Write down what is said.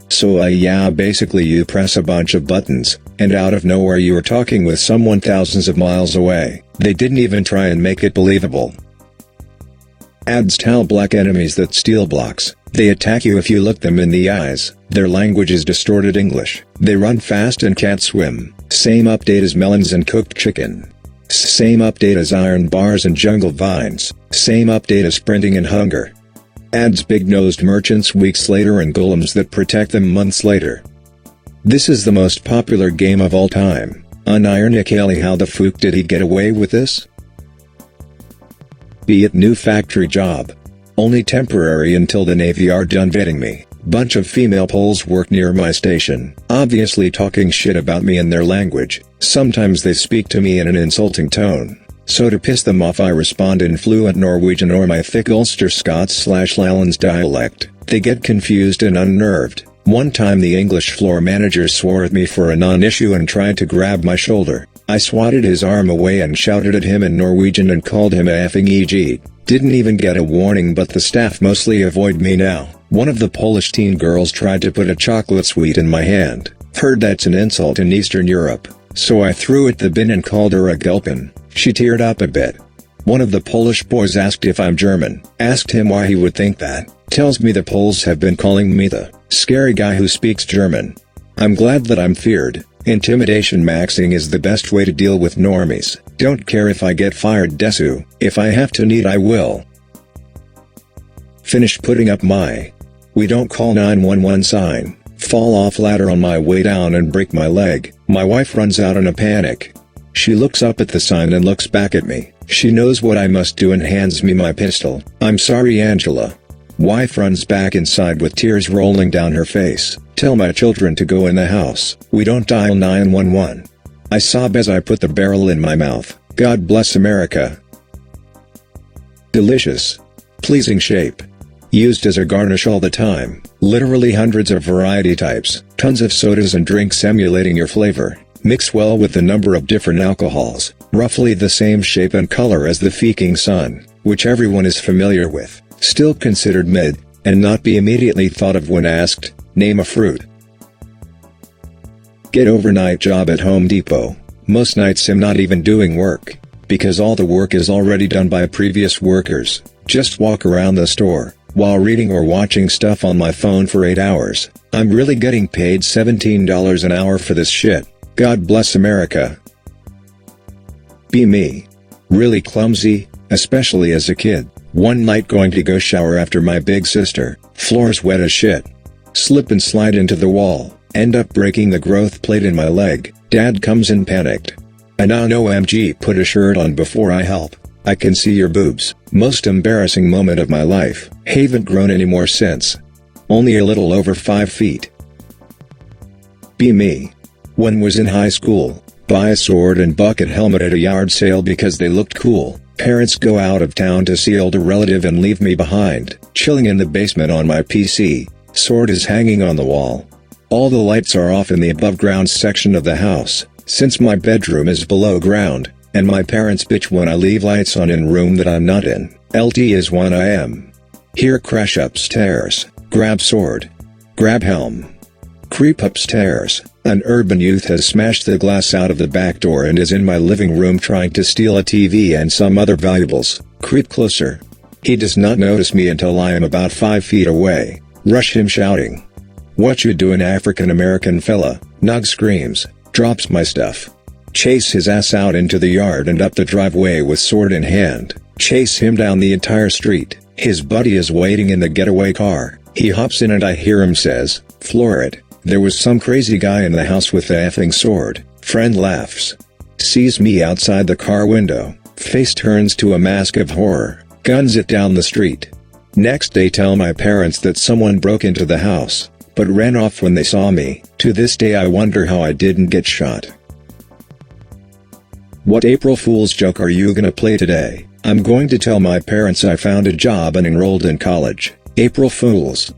So yeah, basically you press a bunch of buttons, and out of nowhere you are talking with someone thousands of miles away. They didn't even try and make it believable. Ads tell black enemies that steal blocks. They attack you if you look them in the eyes. Their language is distorted English. They run fast and can't swim. Same update as melons and cooked chicken. Same update as iron bars and jungle vines. Same update as sprinting and hunger. Ads big-nosed merchants weeks later and golems that protect them months later. This is the most popular game of all time. Unironically, how the fuck did he get away with this? Be it new factory job. Only temporary until the Navy are done vetting me. Bunch of female Poles work near my station, obviously talking shit about me in their language. Sometimes they speak to me in an insulting tone. So to piss them off I respond in fluent Norwegian or my thick Ulster Scots/Lowlands dialect. They get confused and unnerved. One time the English floor manager swore at me for a non-issue and tried to grab my shoulder. I swatted his arm away and shouted at him in Norwegian and called him a effing EG. Didn't even get a warning, but the staff mostly avoid me now. One of the Polish teen girls tried to put a chocolate sweet in my hand. Heard that's an insult in Eastern Europe, so I threw it the bin and called her a gulpin. She teared up a bit. One of the Polish boys asked if I'm German. Asked him why he would think that. Tells me the Poles have been calling me the scary guy who speaks German. I'm glad that I'm feared. Intimidation maxing is the best way to deal with normies. Don't care if I get fired desu. If I have to need I will. Finished putting up my "we don't call 911" sign. Fall off ladder on my way down and break my leg. My wife runs out in a panic. She looks up at the sign and looks back at me. She knows what I must do and hands me my pistol. I'm sorry, Angela. Wife runs back inside with tears rolling down her face. Tell my children to go in the house. We don't dial 911. I sob as I put the barrel in my mouth. God bless America. Delicious. Pleasing shape. Used as a garnish all the time. Literally hundreds of variety types. Tons of sodas and drinks emulating your flavor. Mix well with the number of different alcohols. Roughly the same shape and color as the feking sun, which everyone is familiar with. Still considered mid, and not be immediately thought of when asked, name a fruit. Get overnight job at Home Depot. Most nights I'm not even doing work, because all the work is already done by previous workers. Just walk around the store, while reading or watching stuff on my phone for 8 hours. I'm really getting paid $17 an hour for this shit. God bless America. Be me. Really clumsy, especially as a kid. One night going to go shower after my big sister, floor's wet as shit. Slip and slide into the wall, end up breaking the growth plate in my leg. Dad comes in panicked. And OMG, put a shirt on before I help. I can see your boobs. Most embarrassing moment of my life. Haven't grown anymore since. Only a little over 5 feet. Be me. When was in high school, buy a sword and bucket helmet at a yard sale because they looked cool. Parents go out of town to see older relative and leave me behind, chilling in the basement on my PC. Sword is hanging on the wall. All the lights are off in the above ground section of the house, since my bedroom is below ground, and my parents bitch when I leave lights on in room that I'm not in. LT is 1 AM. Hear crash upstairs, grab sword. Grab helm. Creep upstairs. An urban youth has smashed the glass out of the back door and is in my living room trying to steal a TV and some other valuables. Creep closer. He does not notice me until I am about 5 feet away. Rush him shouting. What you doing, African American fella? Nug screams. Drops my stuff. Chase his ass out into the yard and up the driveway with sword in hand. Chase him down the entire street. His buddy is waiting in the getaway car. He hops in and I hear him says, floor it. There was some crazy guy in the house with the effing sword. Friend laughs. Sees me outside the car window. Face turns to a mask of horror. Guns it down the street. Next they tell my parents that someone broke into the house, but ran off when they saw me. To this day I wonder how I didn't get shot. What April Fool's joke are you gonna play today? I'm going to tell my parents I found a job and enrolled in college. April Fools.